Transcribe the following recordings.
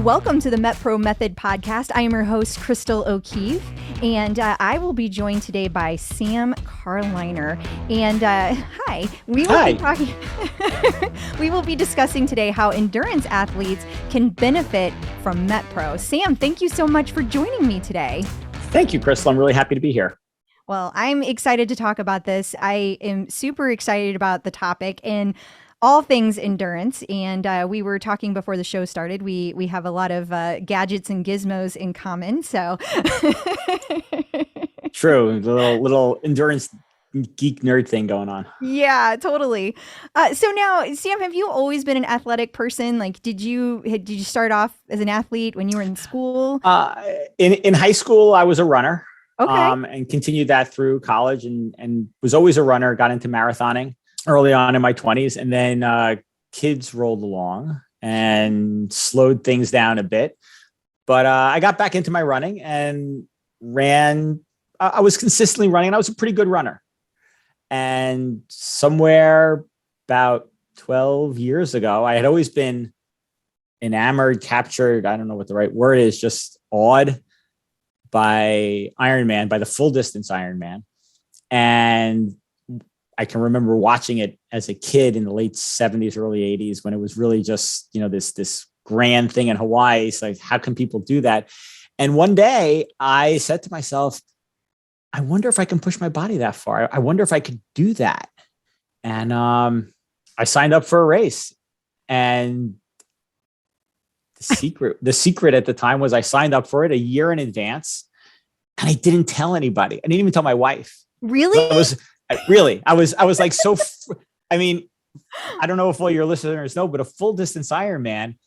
Welcome to the MetPro Method podcast. I am your host, Crystal O'Keefe, and I will be joined today by Sam Karliner. And hi, we will be talking. We will be discussing today how endurance athletes can benefit from MetPro. Sam, thank you so much for joining me today. Thank you, Crystal. I'm really happy to be here. Well, I'm excited to talk about this. I am super excited about the topic and all things endurance. And we were talking before the show started. We have a lot of gadgets and gizmos in common. So true, little endurance geek nerd thing going on. Yeah, totally. So now, Sam, have you always been an athletic person? Like, did you start off as an athlete when you were in school? In high school, I was a runner. Okay. And continued that through college and was always a runner, got into marathoning early on in my 20s. And then kids rolled along and slowed things down a bit. But I got back into my running and ran. I was consistently running, and I was a pretty good runner. And somewhere about 12 years ago, I had always been enamored, captured, I don't know what the right word is, just awed by IRONMAN, by the full distance IRONMAN. And I can remember watching it as a kid in the late 70s, early 80s, when it was really just, this grand thing in Hawaii. It's like, how can people do that? And one day I said to myself, I wonder if I can push my body that far. I wonder if I could do that. And I signed up for a race. And the secret at the time was I signed up for it a year in advance, and I didn't tell anybody. I didn't even tell my wife. Really? I was like, I mean, I don't know if all your listeners know, but a full distance Ironman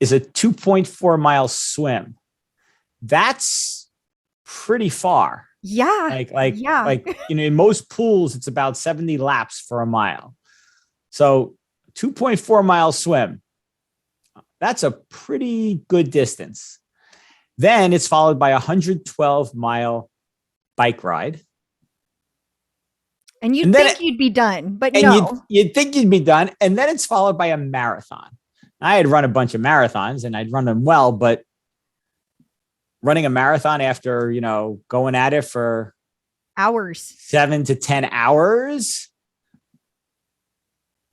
is a 2.4 mile swim. That's pretty far. Yeah. In most pools, it's about 70 laps for a mile. So 2.4 mile swim. That's a pretty good distance. Then it's followed by a 112-mile bike ride. And you'd think you'd be done, but no. You'd think you'd be done. And then it's followed by a marathon. I had run a bunch of marathons, and I'd run them well, but running a marathon after, going at it for hours, 7 to 10 hours,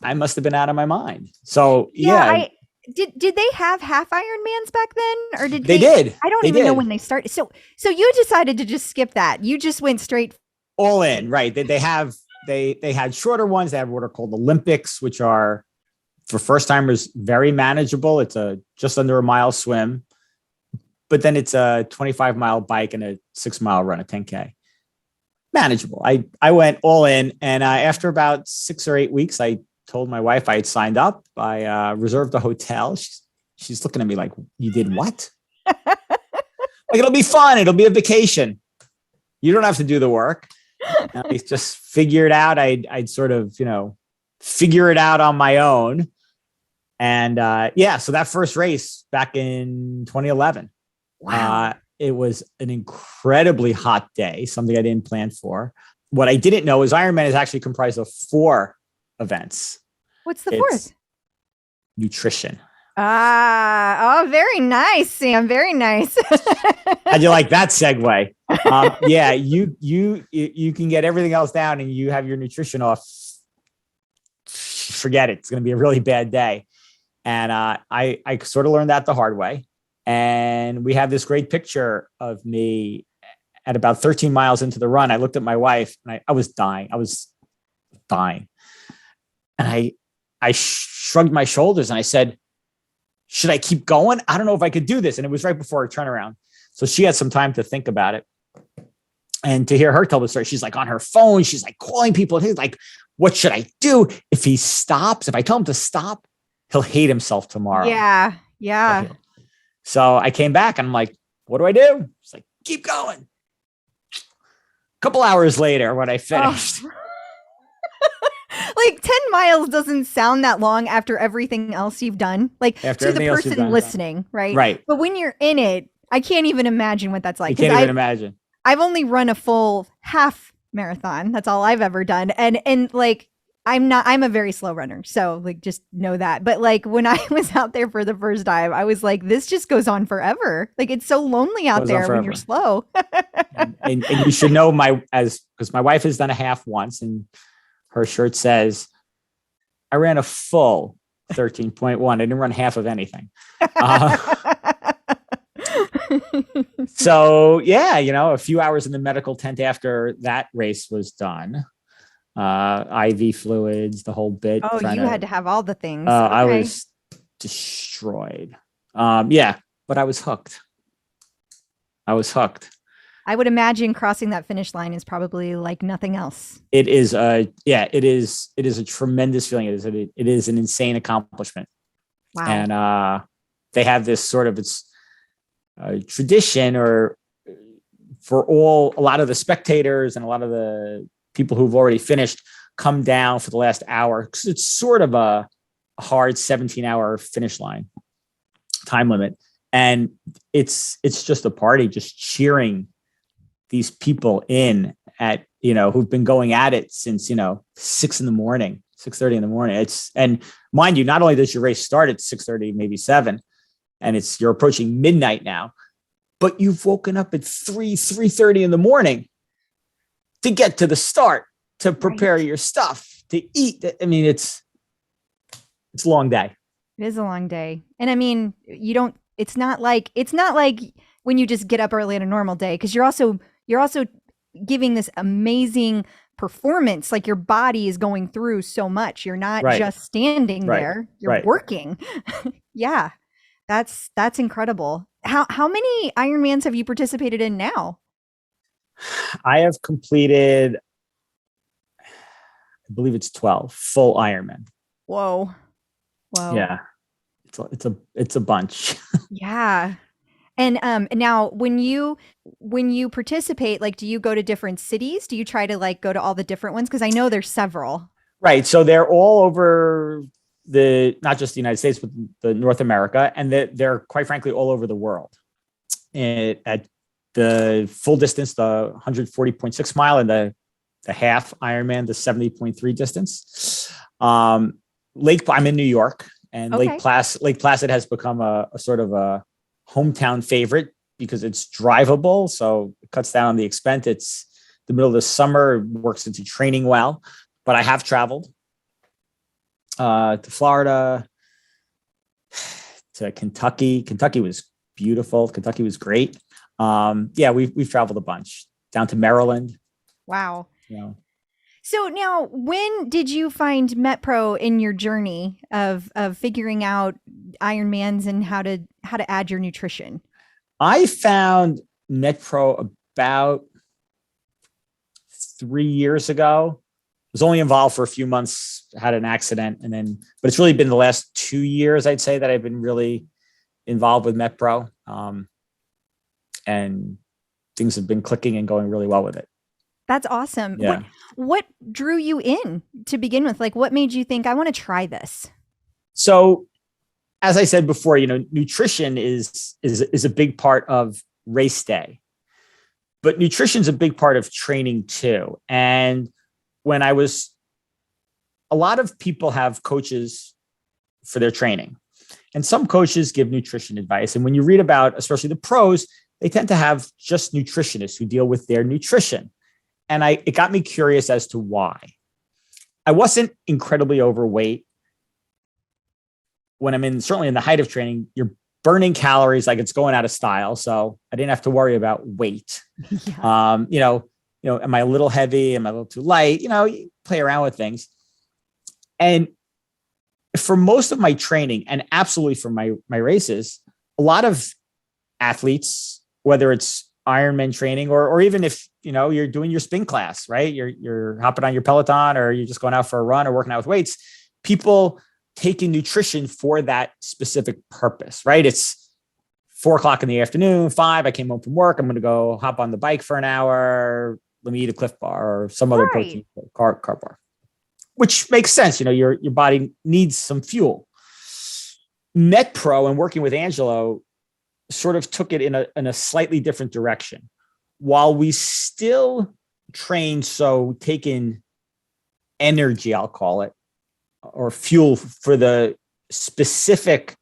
I must have been out of my mind. So, yeah. Did they have half Ironmans back then, or did they did? I don't even know when they started. So you decided to just skip that. You just went straight all in, right? They had shorter ones. They have what are called Olympics, which are for first timers very manageable. It's just under a mile swim, but then it's a 25-mile bike and a 6-mile run, a 10K. Manageable. I went all in, and after about 6 or 8 weeks, I told my wife I had signed up. I reserved a hotel. She's looking at me like, you did what? Like, it'll be fun. It'll be a vacation. You don't have to do the work. And I just figured out I'd sort of, figure it out on my own. And so that first race back in 2011, wow. It was an incredibly hot day, something I didn't plan for. What I didn't know is Ironman is actually comprised of 4 events. What's the fourth? Nutrition. Very nice, Sam. Very nice. How'd you like that segue? Yeah, you can get everything else down and you have your nutrition off. Forget it. It's going to be a really bad day. And I sort of learned that the hard way. And we have this great picture of me at about 13 miles into the run. I looked at my wife and I was dying. And I shrugged my shoulders and I said, should I keep going? I don't know if I could do this. And it was right before her turnaround. So she had some time to think about it. And to hear her tell the story, she's like on her phone. She's like calling people. And he's like, what should I do? If he stops, if I tell him to stop, he'll hate himself tomorrow. Yeah. Yeah. So I came back and I'm like, what do I do? She's like, keep going. A couple hours later, when I finished. Like 10 miles doesn't sound that long after everything else you've done. Like to the person listening, right? Right. But when you're in it, I can't even imagine what that's like. You can't even imagine. I've only run a full half marathon. That's all I've ever done. And like I'm a very slow runner. So like, just know that. But like when I was out there for the first time, I was like, this just goes on forever. Like it's so lonely out there when you're slow. and you should know because my wife has done a half once and her shirt says, I ran a full 13.1. I didn't run half of anything. So yeah, a few hours in the medical tent after that race was done. IV fluids, the whole bit. Oh, you had to have all the things. Okay. I was destroyed. Yeah, but I was hooked. I would imagine crossing that finish line is probably like nothing else. It is it is a tremendous feeling. It is an insane accomplishment. Wow. And they have this sort of tradition, or for a lot of the spectators and a lot of the people who've already finished come down for the last hour, because it's sort of a hard 17-hour finish line time limit. And it's just a party, just cheering these people in at, who've been going at it since, 6:30 in the morning. And mind you, not only does your race start at 6:30, maybe 7, and you're approaching midnight now, but you've woken up at 3:30 in the morning to get to the start, to prepare your stuff, to eat. I mean, it's a long day. It is a long day. And I mean, it's not like when you just get up early on a normal day, because you're also giving this amazing performance. Like your body is going through so much. You're not just standing there, you're working. Yeah. That's incredible. How many Ironmans have you participated in now? I have completed, I believe it's 12 full Ironman. Whoa. Yeah. It's a bunch. Yeah. And now when you participate, like, do you go to different cities? Do you try to like go to all the different ones? Because I know there's several. Right. So they're all over not just the United States, but the North America. And they're quite frankly all over the world. At the full distance, the 140.6 mile, and the half Ironman, the 70.3 distance. I'm in New York, and Okay. Lake Placid has become a sort of a hometown favorite because it's drivable. So it cuts down on the expense. It's the middle of the summer, works into training well, but I have traveled to Florida, to Kentucky. Kentucky was beautiful. Kentucky was great. Yeah, we've traveled a bunch down to Maryland. Wow. So now, when did you find MetPro in your journey of figuring out Ironmans and how to add your nutrition? I found MetPro about 3 years ago. I was only involved for a few months, had an accident, but it's really been the last 2 years, I'd say, that I've been really involved with MetPro. And things have been clicking and going really well with it. That's awesome. Yeah. What drew you in to begin with? Like, what made you think, I want to try this? So, as I said before, nutrition is a big part of race day, but nutrition is a big part of training too. And a lot of people have coaches for their training, and some coaches give nutrition advice. And when you read about, especially the pros, they tend to have just nutritionists who deal with their nutrition. And it got me curious as to why. I wasn't incredibly overweight. When I'm certainly in the height of training, you're burning calories like it's going out of style. So I didn't have to worry about weight. Yeah. Am I a little heavy? Am I a little too light? You play around with things. And for most of my training, and absolutely for my races, a lot of athletes, whether it's Ironman training or even if you're doing your spin class, right? You're hopping on your Peloton, or you're just going out for a run or working out with weights. People taking nutrition for that specific purpose, right? It's 4:00 in the afternoon, 5. I came home from work. I'm going to go hop on the bike for an hour. Let me eat a Cliff Bar or some other protein carb bar, which makes sense. Your body needs some fuel. MetPro and working with Angelo sort of took it in a slightly different direction. While we still train, so taking energy, I'll call it, or fuel for the specific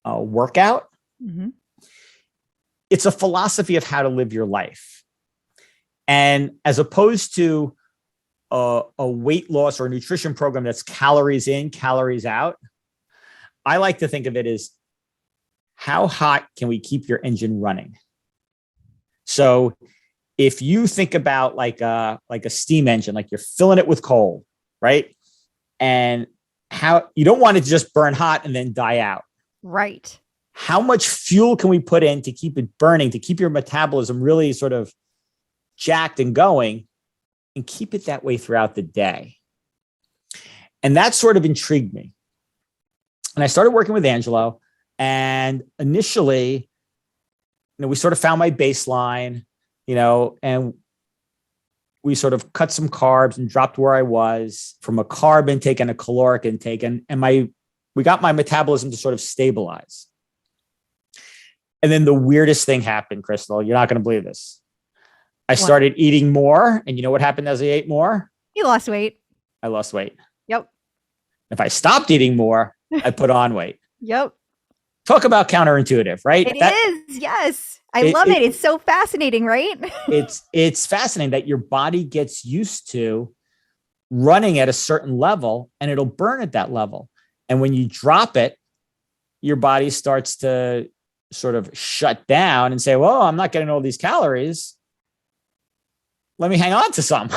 workout. Mm-hmm. It's a philosophy of how to live your life. And as opposed to a weight loss or a nutrition program that's calories in, calories out, I like to think of it as how hot can we keep your engine running? So if you think about like a steam engine, like you're filling it with coal, right? And how you don't want it to just burn hot and then die out. Right. How much fuel can we put in to keep it burning, to keep your metabolism really sort of jacked and going, and keep it that way throughout the day? And that sort of intrigued me. And I started working with Angelo, and initially, we sort of found my baseline, and we sort of cut some carbs and dropped where I was from a carb intake and a caloric intake. And we got my metabolism to sort of stabilize. And then the weirdest thing happened, Crystal. You're not going to believe this. I started eating more. And you know what happened as I ate more? You lost weight. I lost weight. Yep. If I stopped eating more, I put on weight. Yep. Talk about counterintuitive, right? It is. Yes. I love it. It's so fascinating, right? It's fascinating that your body gets used to running at a certain level and it'll burn at that level. And when you drop it, your body starts to sort of shut down and say, well, I'm not getting all these calories. Let me hang on to some.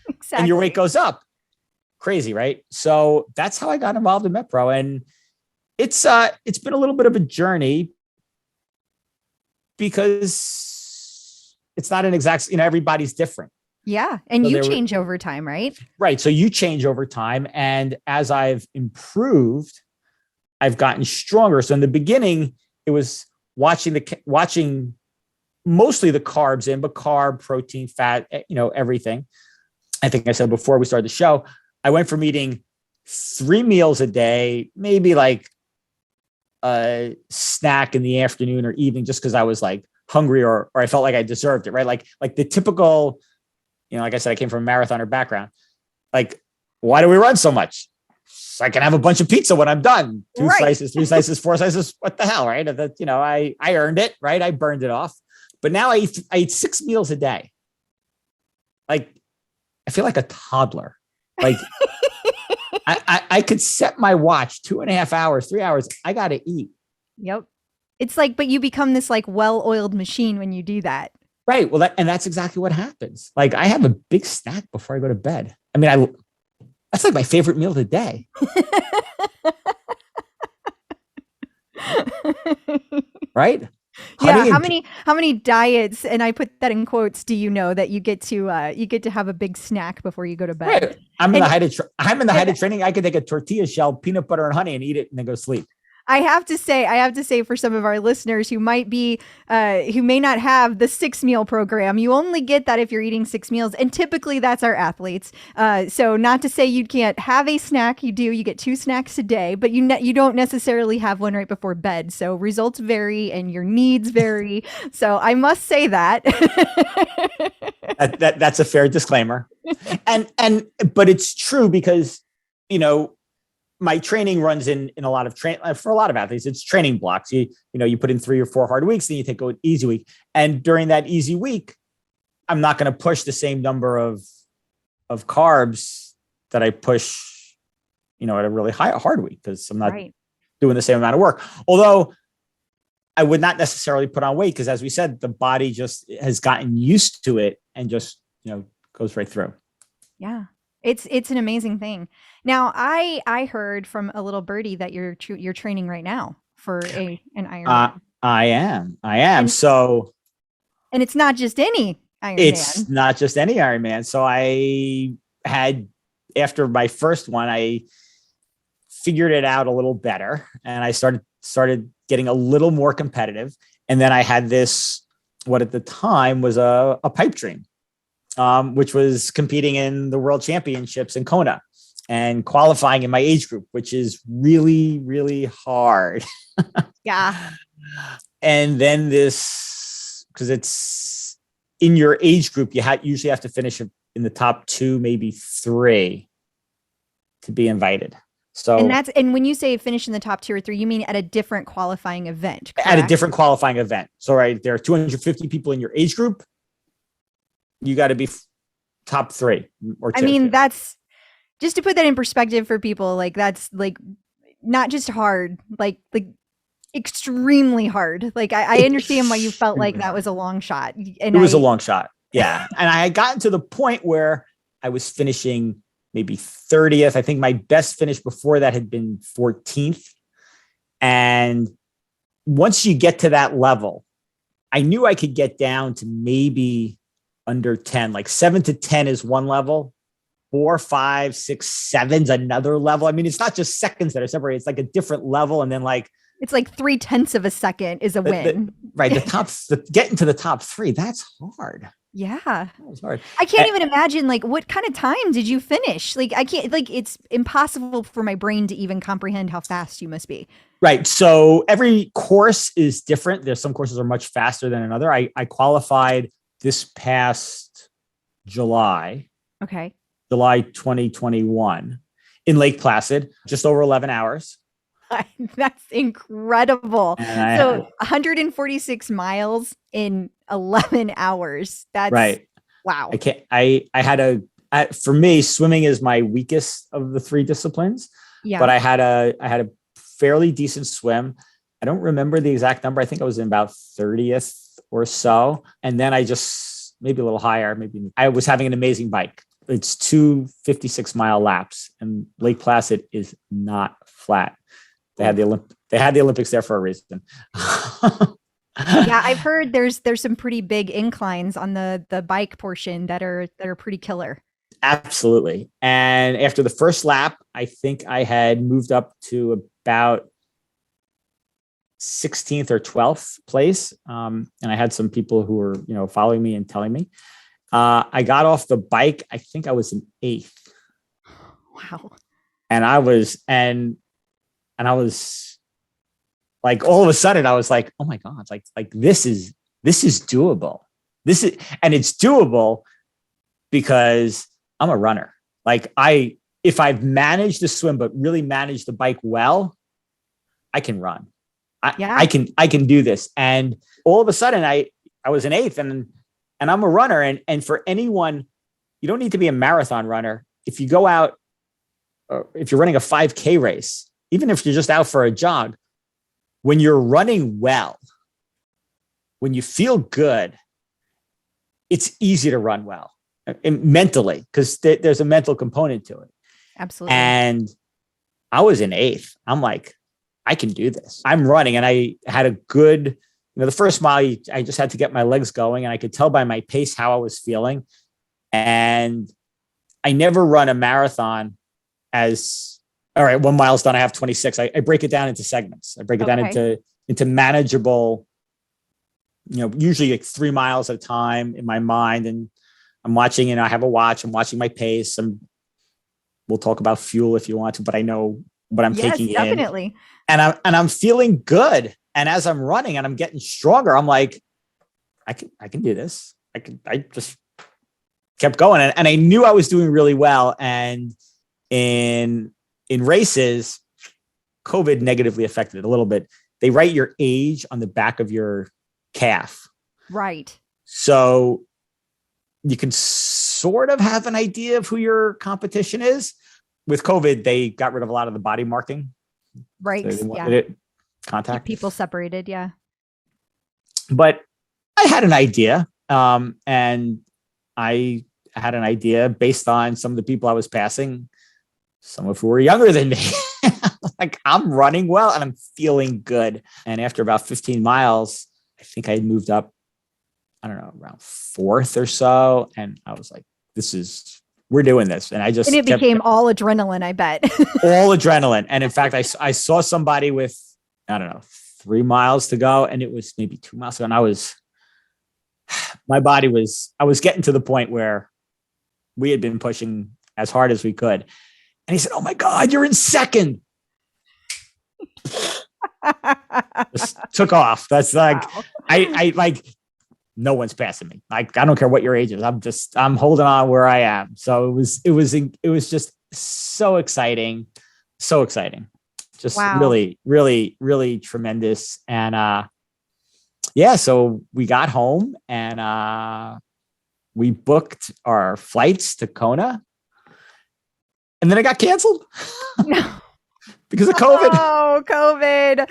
Exactly. And your weight goes up. Crazy, right? So that's how I got involved in MetPro. And it's been a little bit of a journey because it's not an exact, everybody's different. Yeah. And so you change over time, right? Right. So you change over time. And as I've improved, I've gotten stronger. So in the beginning, it was watching mostly the carbs in, but carb, protein, fat, everything. I think I said before we started the show, I went from eating 3 meals a day, maybe like a snack in the afternoon or evening, just because I was like hungry or I felt like I deserved it, right? Like the typical, like I said, I came from a marathoner background. Like, why do we run so much? So I can have a bunch of pizza when I'm done. 2 slices, 3 slices, 4 slices. What the hell, right? That, I earned it, right? I burned it off. But now I eat 6 meals a day. Like, I feel like a toddler. Like, I could set my watch 2.5 hours, 3 hours. I got to eat. Yep. It's like, but you become this like well-oiled machine when you do that. Right. Well, that's exactly what happens. Like, I have a big snack before I go to bed. I mean, that's like my favorite meal of the day. Right? Yeah. How many diets, and I put that in quotes, do you know that you get to have a big snack before you go to bed? Right. I'm in the height of training. I could take a tortilla shell, peanut butter and honey and eat it and then go sleep. I have to say for some of our listeners who might be, who may not have the 6 meal program, you only get that if you're eating 6 meals. And typically that's our athletes. So not to say you can't have a snack, you get 2 snacks a day, but you don't necessarily have one right before bed. So results vary and your needs vary. So I must say that. That's a fair disclaimer. But it's true because, my training runs in a lot of for a lot of athletes, it's training blocks. You put in 3 or 4 hard weeks, then you take an easy week. And during that easy week, I'm not going to push the same number of carbs that I push, at a really hard week, because I'm not doing the same amount of work. Although I would not necessarily put on weight because, as we said, the body just has gotten used to it and just, goes right through. Yeah. It's an amazing thing. Now, I heard from a little birdie that you're training right now for an Ironman. I am. And it's not just any Ironman. It's not just any Ironman. So I had, after my first one, I figured it out a little better, and I started getting a little more competitive. And then I had this, what at the time was a pipe dream. Which was competing in the world championships in Kona and qualifying in my age group, which is really, really hard. Yeah. And then because it's in your age group, you usually have to finish in the top 2, maybe 3 to be invited. So, and when you say finish in the top 2 or 3, you mean at a different qualifying event, correct? At a different qualifying event. So, right, there are 250 people in your age group. You got to be top 3 or 2. I mean, that's just to put that in perspective for people. Like, that's like not just hard, like extremely hard. Like, I understand why you felt like that was a long shot. And it was a long shot. Yeah. And I had gotten to the point where I was finishing maybe 30th. I think my best finish before that had been 14th. And once you get to that level, I knew I could get down to maybe under 10, like 7 to 10 is one level, 4, 5, 6, 7's another level. I mean, it's not just seconds that are separated. It's like a different level. And then like, it's like 0.3 of a second is a win. Right. Getting to the top 3, that's hard. Yeah. That hard. I can't even imagine, like, what kind of time did you finish? Like, I can't, like, it's impossible for my brain to even comprehend how fast you must be. Right. So every course is different. There's some courses are much faster than another. I qualified this past July. Okay. July 2021 in Lake Placid, just over 11 hours. That's incredible. So 146 miles in 11 hours. That's right. Wow. For me, swimming is my weakest of the 3 disciplines. Yeah. But I had a fairly decent swim. I don't remember the exact number. I think I was in about 30th or so. And then I just, maybe a little higher, maybe I was having an amazing bike. It's 2 56-mile laps, and Lake Placid is not flat. They had the Olympics there for a reason. Yeah, I've heard there's some pretty big inclines on the bike portion that are pretty killer. Absolutely. And after the first lap, I think I had moved up to about 16th or 12th place. And I had some people who were, following me and telling me. I got off the bike. I think I was in 8th. Wow. And I was like, all of a sudden I was like, oh my God, like this is doable. And it's doable because I'm a runner. Like if I've managed to swim, but really managed the bike well, I can run. I can do this. And all of a sudden I was in 8th and I'm a runner. And for anyone, you don't need to be a marathon runner. If you go out, or if you're running a 5K race, even if you're just out for a jog, when you're running well, when you feel good, it's easy to run well and mentally, because there's a mental component to it. Absolutely. And I was in 8th. I'm like, I can do this. I'm running, and I had a good, the first mile, I just had to get my legs going, and I could tell by my pace how I was feeling. And I never run a marathon as, all right, 1 mile's done, I have 26. I break it down into segments. I break it down into manageable, usually like 3 miles at a time in my mind. And I'm watching, I have a watch, I'm watching my pace. We'll talk about fuel if you want to, but I know what I'm taking in. Definitely. And I'm feeling good. And as I'm running and I'm getting stronger, I'm like, I can do this. I just kept going. And I knew I was doing really well. And in races, COVID negatively affected it a little bit. They write your age on the back of your calf. Right. So you can sort of have an idea of who your competition is. With COVID, they got rid of a lot of the body marking. Right. So contact. Keep people separated. Yeah. But I had an idea. And I had an idea based on some of the people I was passing, some of who were younger than me. Like, I'm running well and I'm feeling good. And after about 15 miles, I think I had moved up, I don't know, around 4th or so. And I was like, we're doing this. And it became all adrenaline, I bet. All adrenaline. And in fact, I saw somebody with, I don't know, 3 miles to go. And it was maybe 2 miles to go. And I was getting to the point where we had been pushing as hard as we could. And he said, "Oh my God, you're in 2nd." Just took off. That's like, wow. no one's passing me. Like, I don't care what your age is. I'm holding on where I am. So it was just so exciting. So exciting. Just wow. really, really, really tremendous. And, yeah, so we got home and, we booked our flights to Kona, and then it got canceled because of COVID. Oh, COVID.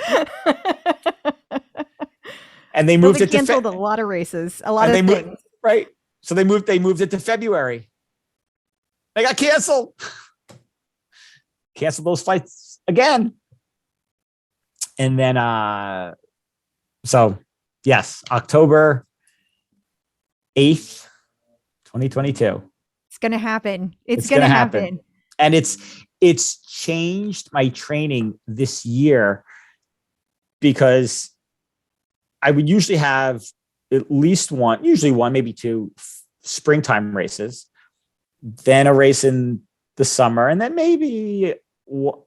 And they moved it to canceled a lot of races, a lot of things. Right. So they moved it to February. They got canceled. Canceled those flights again. And then, so yes, October 8th, 2022. It's going to happen. It's going to happen. And it's changed my training this year, because I would usually have at least one, usually one, maybe two springtime races, then a race in the summer, and then maybe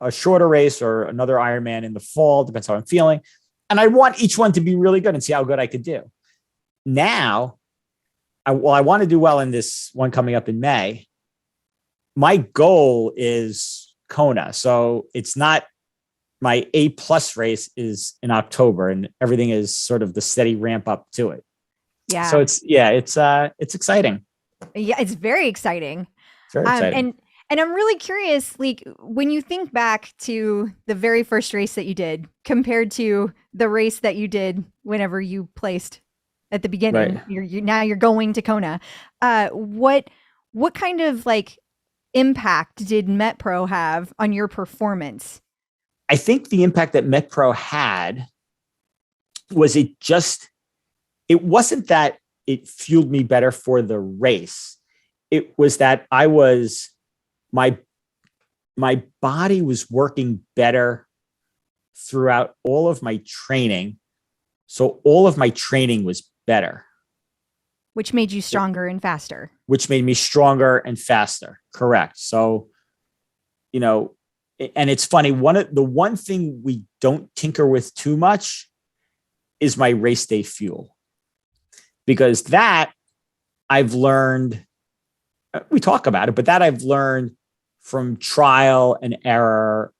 a shorter race or another Ironman in the fall, depends how I'm feeling. And I want each one to be really good and see how good I could do. Now, I want to do well in this one coming up in May. My goal is Kona. So it's not, my A+ race is in October, and everything is sort of the steady ramp up to it. Yeah. So it's exciting. Yeah, it's very exciting. Very exciting. And I'm really curious, like, when you think back to the very first race that you did compared to the race that you did whenever you placed at the beginning, right. Now you're going to Kona. What kind of like impact did MetPro have on your performance? I think the impact that MetPro had was it wasn't that it fueled me better for the race. It was that my body was working better throughout all of my training. So all of my training was better. Which made you stronger and faster. Which made me stronger and faster. Correct. So, and it's funny, the one thing we don't tinker with too much is my race day fuel. Because that I've learned, we talk about it, but that I've learned from trial and error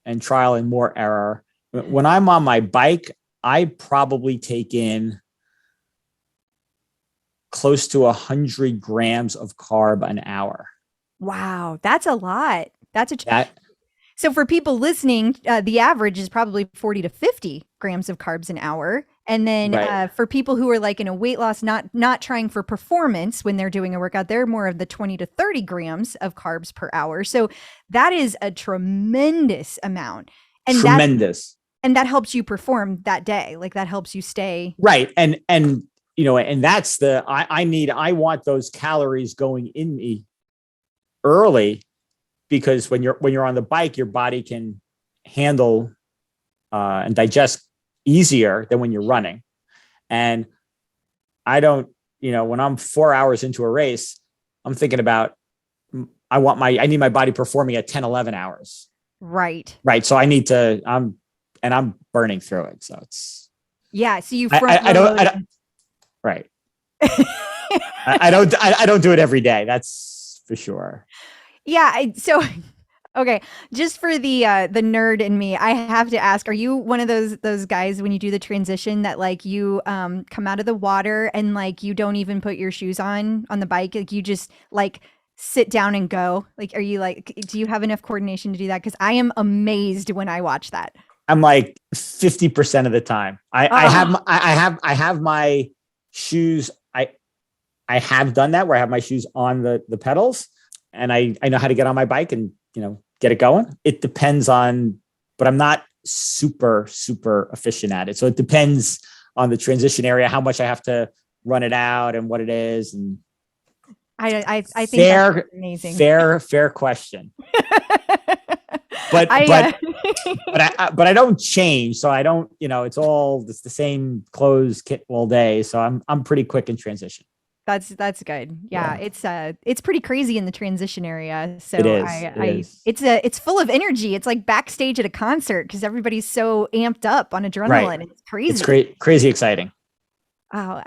and trial and more error. When I'm on my bike, I probably take in close to 100 grams of carb an hour. Wow, that's a lot. So for people listening, the average is probably 40 to 50 grams of carbs an hour. And then for people who are like in a weight loss, not trying for performance when they're doing a workout, they're more of the 20 to 30 grams of carbs per hour. So that is a tremendous amount. And tremendous. And that helps you perform that day. Like that helps you stay. Right. And that's I want those calories going in me early, because when you're on the bike, your body can handle and digest easier than when you're running. And I don't, when I'm 4 hours into a race, I'm thinking about, I need my body performing at 10, 11 hours. Right. So I'm burning through it. So it's, yeah. So you, I don't, right. I don't do it every day. That's for sure. Yeah. Okay. Just for the nerd in me, I have to ask, are you one of those guys when you do the transition that like you come out of the water and like you don't even put your shoes on the bike? Like you just like sit down and go? Like, are you like, do you have enough coordination to do that? Because I am amazed when I watch that. I'm like 50% of the time. I have my shoes. I have done that where I have my shoes on the pedals, and I know how to get on my bike and, get it going. It depends but I'm not super, super efficient at it. So it depends on the transition area, how much I have to run it out and what it is. And I think that's amazing. Fair question. But I don't change. So I don't, it's the same clothes kit all day. So I'm pretty quick in transition. That's good. Yeah. It's pretty crazy in the transition area. So it is. It's full of energy. It's like backstage at a concert because everybody's so amped up on adrenaline. Right. It's crazy. It's crazy exciting. Wow.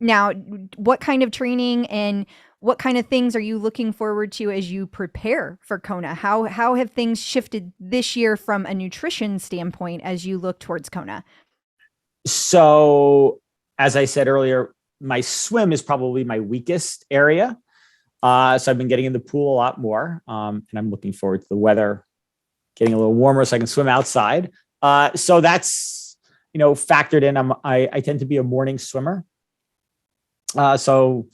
Now what kind of training and what kind of things are you looking forward to as you prepare for Kona? How have things shifted this year from a nutrition standpoint as you look towards Kona? So, as I said earlier, my swim is probably my weakest area. So I've been getting in the pool a lot more, and I'm looking forward to the weather getting a little warmer so I can swim outside. So that's factored in. I tend to be a morning swimmer, so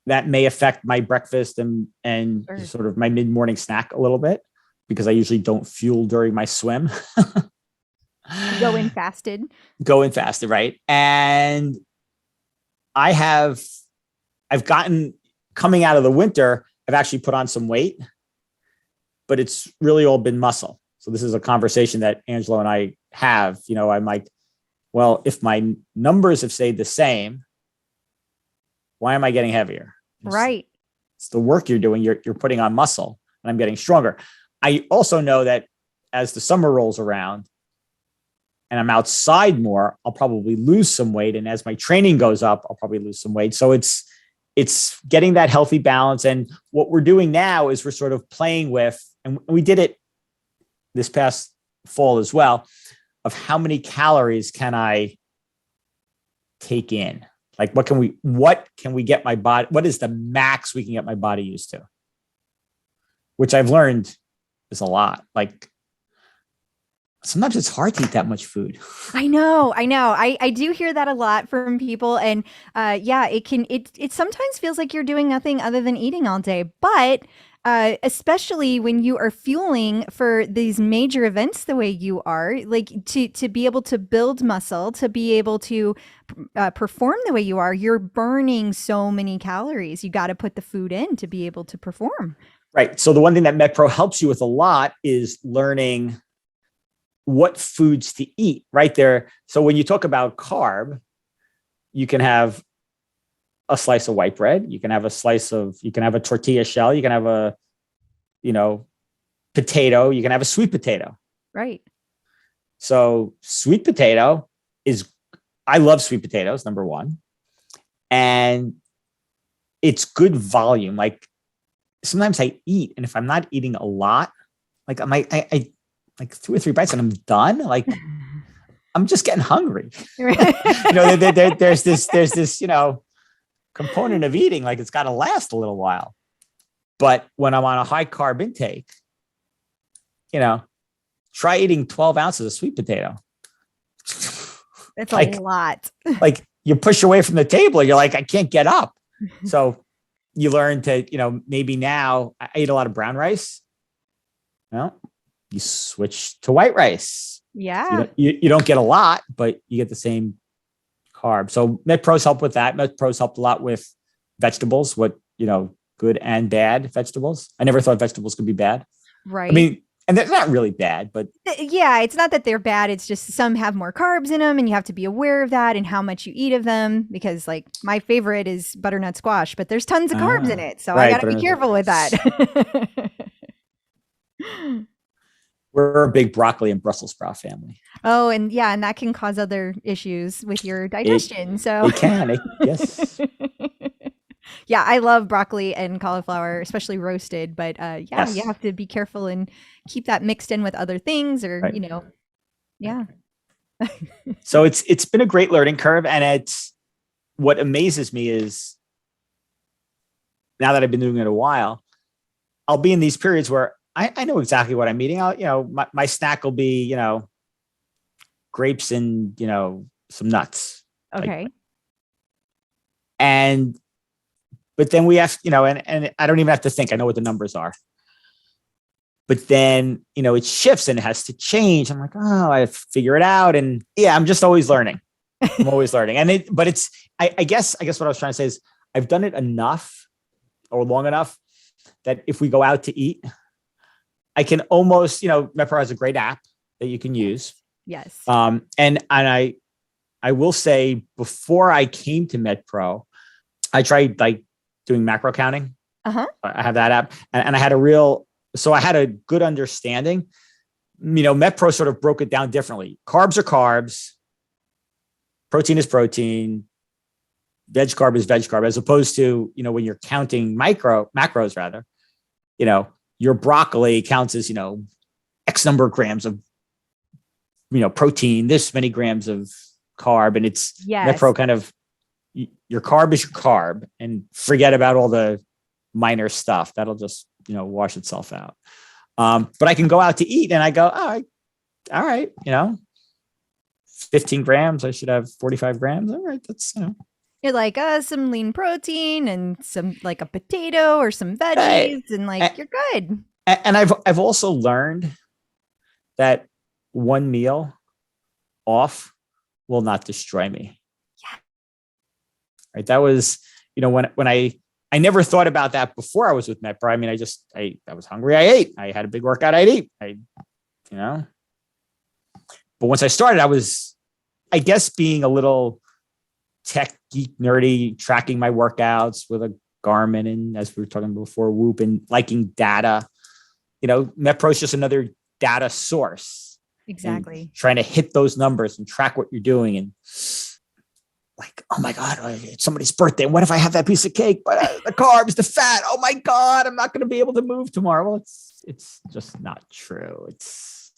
that may affect my breakfast and Sure. sort of my mid morning snack a little bit because I usually don't fuel during my swim. Go in fasted. Go in fasted, right? And I've gotten coming out of the winter, I've actually put on some weight, but it's really all been muscle. So this is a conversation that Angelo and I have. I'm like, well, if my numbers have stayed the same, why am I getting heavier? Right. It's the work you're doing. You're putting on muscle, and I'm getting stronger. I also know that as the summer rolls around and I'm outside more, I'll probably lose some weight. And as my training goes up, I'll probably lose some weight. So it's getting that healthy balance. And what we're doing now is we're sort of playing with, and we did it this past fall as well, of how many calories can I take in? Like, what can we get my body? What is the max we can get my body used to? Which I've learned is a lot. Like, sometimes it's hard to eat that much food. I know. I do hear that a lot from people. And it sometimes feels like you're doing nothing other than eating all day. But especially when you are fueling for these major events the way you are, like to be able to build muscle, to be able to perform the way you are, you're burning so many calories. You got to put the food in to be able to perform. Right. So the one thing that MetPro helps you with a lot is learning what foods to eat right there. So when you talk about carb, you can have a slice of white bread. You can have a tortilla shell. You can have a, potato. You can have a sweet potato. Right. So sweet potato I love sweet potatoes, number one. And it's good volume. Like sometimes I eat, and if I'm not eating a lot, like I like 2 or 3 bites and I'm done. Like I'm just getting hungry. There's this, component of eating, like it's got to last a little while. But when I'm on a high carb intake, try eating 12 ounces of sweet potato. That's a lot. Like you push away from the table, you're like, I can't get up. So you learn to, maybe now I eat a lot of brown rice. Well, you switch to white rice. Yeah. You don't get a lot, but you get the same carb. So MetPro's help with that. MetPro's helped a lot with vegetables, good and bad vegetables. I never thought vegetables could be bad. Right. I mean, and they're not really bad, but yeah, it's not that they're bad. It's just some have more carbs in them and you have to be aware of that and how much you eat of them, because like my favorite is butternut squash, but there's tons of carbs in it. So right, I got to be careful with that. We're a big broccoli and Brussels sprout family. Oh, and that can cause other issues with your digestion. It can, yes. Yeah, I love broccoli and cauliflower, especially roasted. But yes. You have to be careful and keep that mixed in with other things, or right. Yeah. So it's been a great learning curve, and what amazes me is now that I've been doing it a while, I'll be in these periods where I know exactly what I'm eating. My snack will be, grapes and, some nuts. Okay. But then we have, and I don't even have to think. I know what the numbers are. But then, it shifts and it has to change. I'm like, oh, I have to figure it out. And yeah, I'm just always learning. I'm always learning. I guess what I was trying to say is I've done it enough or long enough that if we go out to eat, I can almost, MetPro has a great app that you can use. Yes. And I will say before I came to MetPro, I tried like doing macro counting. Uh-huh. I have that app, and I had a good understanding. MetPro sort of broke it down differently. Carbs are carbs. protein is protein, veg carb is veg carb, as opposed to, when you're counting macros rather, your broccoli counts as, X number of grams of, protein, this many grams of carb. And it's MetPro kind of, your carb is your carb, and forget about all the minor stuff. That'll just, wash itself out. But I can go out to eat and I go, all right, 15 grams, I should have 45 grams. All right. That's, You're like, some lean protein and some like a potato or some veggies, and you're good. And I've also learned that one meal off will not destroy me. Yeah. Right. That was, when I never thought about that before I was with MetPro. I mean, I was hungry. I ate. I had a big workout. I'd eat. But once I started, I was, I guess, being a little tech geek, nerdy, tracking my workouts with a Garmin, and as we were talking before, Whoop, and liking data. MetPro is just another data source. Exactly. Trying to hit those numbers and track what you're doing, and like, oh my God, it's somebody's birthday. What if I have that piece of cake, but the carbs, the fat? Oh my God, I'm not going to be able to move tomorrow. Well, it's just not true. It's,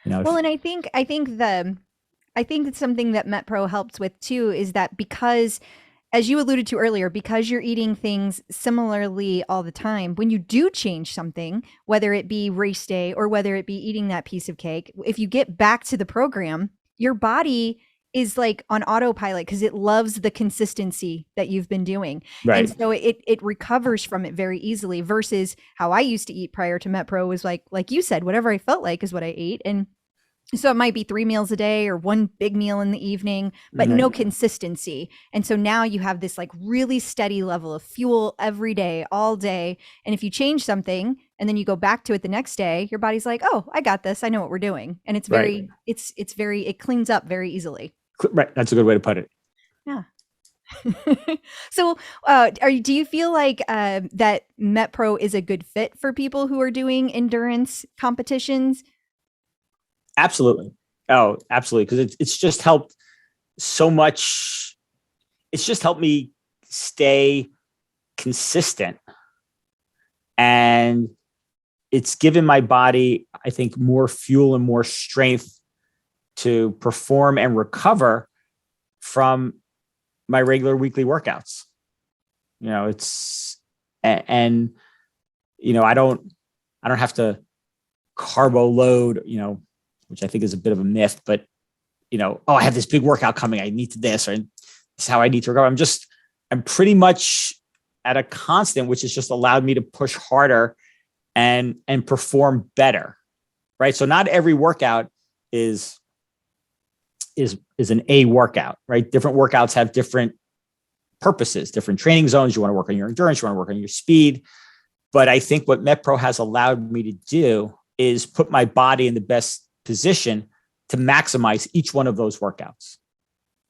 well, and I think it's something that MetPro helps with too, is that because, as you alluded to earlier, because you're eating things similarly all the time, when you do change something, whether it be race day or whether it be eating that piece of cake, if you get back to the program, your body is like on autopilot because it loves the consistency that you've been doing. Right. And so it recovers from it very easily, versus how I used to eat prior to MetPro was like you said, whatever I felt like is what I ate. And so it might be 3 meals a day or one big meal in the evening, but no consistency. And so now you have this like really steady level of fuel every day, all day. And if you change something and then you go back to it the next day, your body's like, oh, I got this. I know what we're doing. And it's very, it cleans up very easily. Right. That's a good way to put it. Yeah. So do you feel like that MetPro is a good fit for people who are doing endurance competitions? Absolutely. Oh, absolutely. Because it's just helped so much. It's just helped me stay consistent. And it's given my body, I think, more fuel and more strength to perform and recover from my regular weekly workouts. I don't have to carbo load, which I think is a bit of a myth, but I have this big workout coming. I need to this, or this is how I need to recover. I'm pretty much at a constant, which has just allowed me to push harder and perform better. Right. So not every workout is an A workout, right? Different workouts have different purposes, different training zones. You want to work on your endurance, you want to work on your speed. But I think what MetPro has allowed me to do is put my body in the best position to maximize each one of those workouts.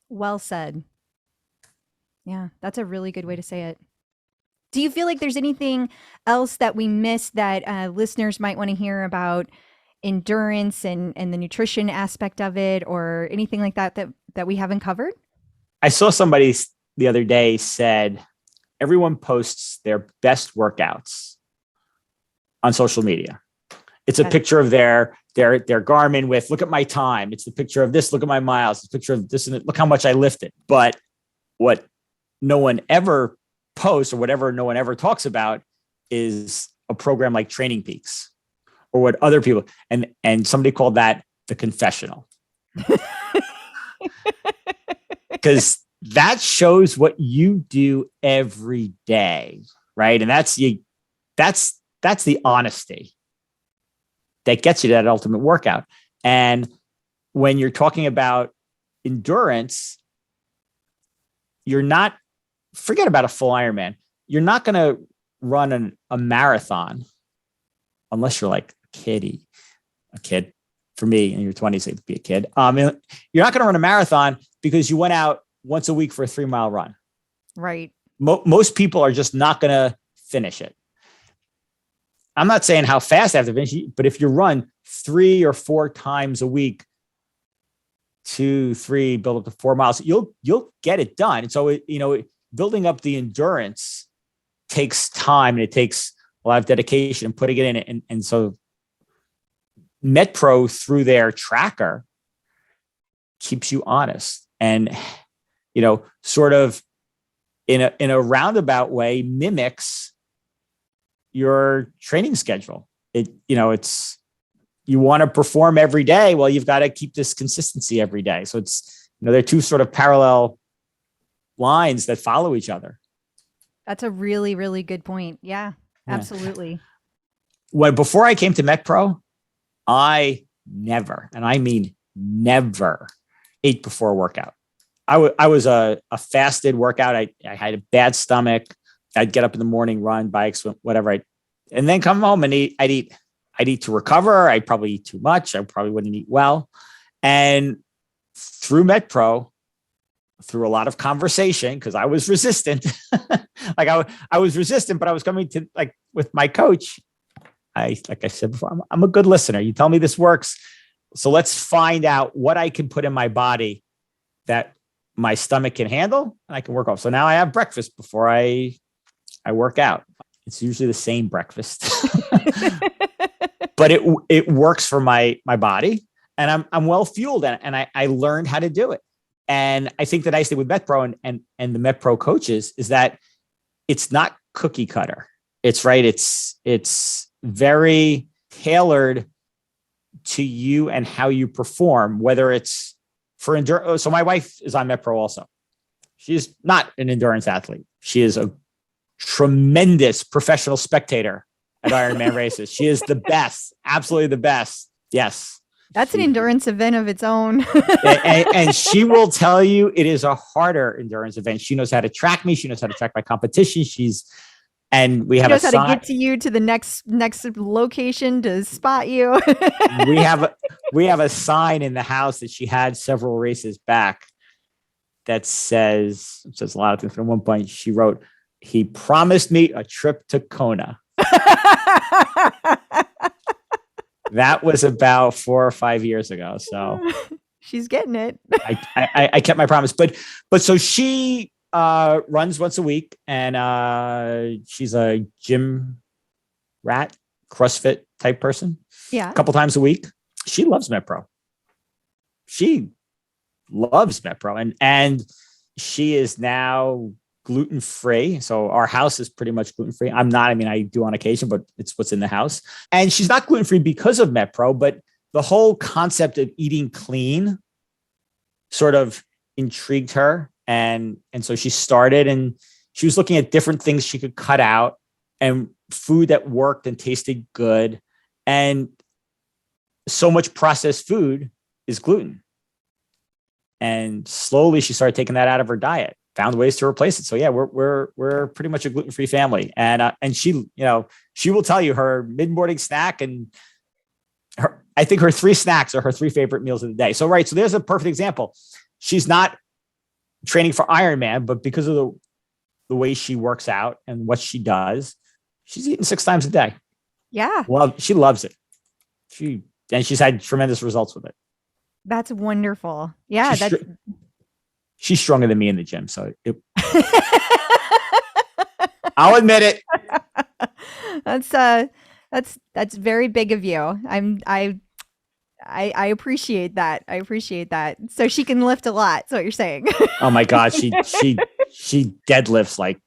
Well said. Yeah, that's a really good way to say it. Do you feel like there's anything else that we missed that listeners might want to hear about endurance and the nutrition aspect of it, or anything like that we haven't covered? I saw somebody the other day said everyone posts their best workouts on social media. It's a picture of their Garmin with, look at my time. It's the picture of this, look at my miles. It's a picture of this, and look how much I lifted. But what no one ever posts, or whatever no one ever talks about, is a program like Training Peaks, or what other people, and somebody called that the confessional. Because that shows what you do every day, right? And that's the honesty that gets you to that ultimate workout. And when you're talking about endurance, forget about a full Ironman. You're not going to run a marathon unless you're like a kid. For me, in your 20s, it'd be a kid. You're not going to run a marathon because you went out once a week for a 3-mile run. Right. Most people are just not going to finish it. I'm not saying how fast I have to finish, but if you run 3 or 4 times a week, 2, 3, build up to 4 miles. You'll get it done. And so, building up the endurance takes time, and it takes a lot of dedication and putting it in. And so MetPro, through their tracker, keeps you honest and, sort of in a roundabout way mimics your training schedule. It's, you want to perform every day. Well, you've got to keep this consistency every day. So it's, they're two sort of parallel lines that follow each other. That's a really, really good point. Yeah, absolutely. Before I came to MetPro, I never, and I mean never, ate before a workout. I was a fasted workout. I had a bad stomach. I'd get up in the morning, run, bike, swim, whatever. And then come home and eat. I'd eat to recover. I'd probably eat too much. I probably wouldn't eat well. And through MetPro, through a lot of conversation, because I was resistant, I was resistant, but I was coming to with my coach. Like I said before, I'm a good listener. You tell me this works. So let's find out what I can put in my body that my stomach can handle and I can work off. So now I have breakfast before I work out. It's usually the same breakfast, but it works for my body, and I'm well fueled, and I learned how to do it. And I think the nice thing with MetPro and the MetPro coaches is that it's not cookie cutter. It's right. It's very tailored to you and how you perform, whether it's for endurance. So my wife is on MetPro also. She's not an endurance athlete. She is a tremendous professional spectator at Ironman races. She is the best, absolutely the best. Yes. That's an endurance event of its own. and she will tell you it is a harder endurance event. She knows how to track me. She knows how to track my competition. And we have knows how to get to you to the next location to spot you. we have a sign in the house that she had several races back that says a lot of things. But at one point she wrote, "He promised me a trip to Kona." That was about 4 or 5 years ago. So she's getting it. I kept my promise, but so she runs once a week, and she's a gym rat, CrossFit type person. Yeah. A couple times a week. She loves MetPro. She loves MetPro, and she is now gluten-free. So our house is pretty much gluten-free. I'm not, I do on occasion, but it's what's in the house. And she's not gluten-free because of MetPro, but the whole concept of eating clean sort of intrigued her. And so she started, and she was looking at different things she could cut out and food that worked and tasted good. And so much processed food is gluten. And slowly she started taking that out of her diet, found ways to replace it. So yeah, we're pretty much a gluten-free family. And she, she will tell you her mid-morning snack, and I think her 3 snacks are her 3 favorite meals of the day. So, right. So there's a perfect example. She's not training for Ironman, but because of the way she works out and what she does, she's eating 6 times a day. Yeah. Well, she loves it. She's had tremendous results with it. That's wonderful. Yeah. She's stronger than me in the gym. So I'll admit it. That's very big of you. I appreciate that. I appreciate that. So she can lift a lot. That's what you're saying. Oh my God. She deadlifts like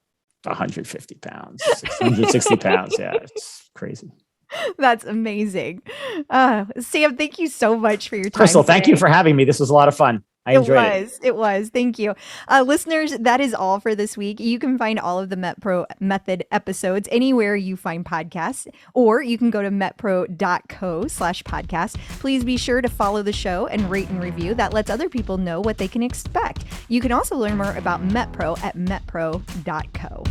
150 pounds, 660 pounds. Yeah. It's crazy. That's amazing. Sam, thank you so much for your time. Crystal, thank you for having me. This was a lot of fun. I enjoyed it. It was. Thank you. Listeners, that is all for this week. You can find all of the MetPro Method episodes anywhere you find podcasts, or you can go to metpro.co/podcast. Please be sure to follow the show and rate and review. That lets other people know what they can expect. You can also learn more about MetPro at metpro.co.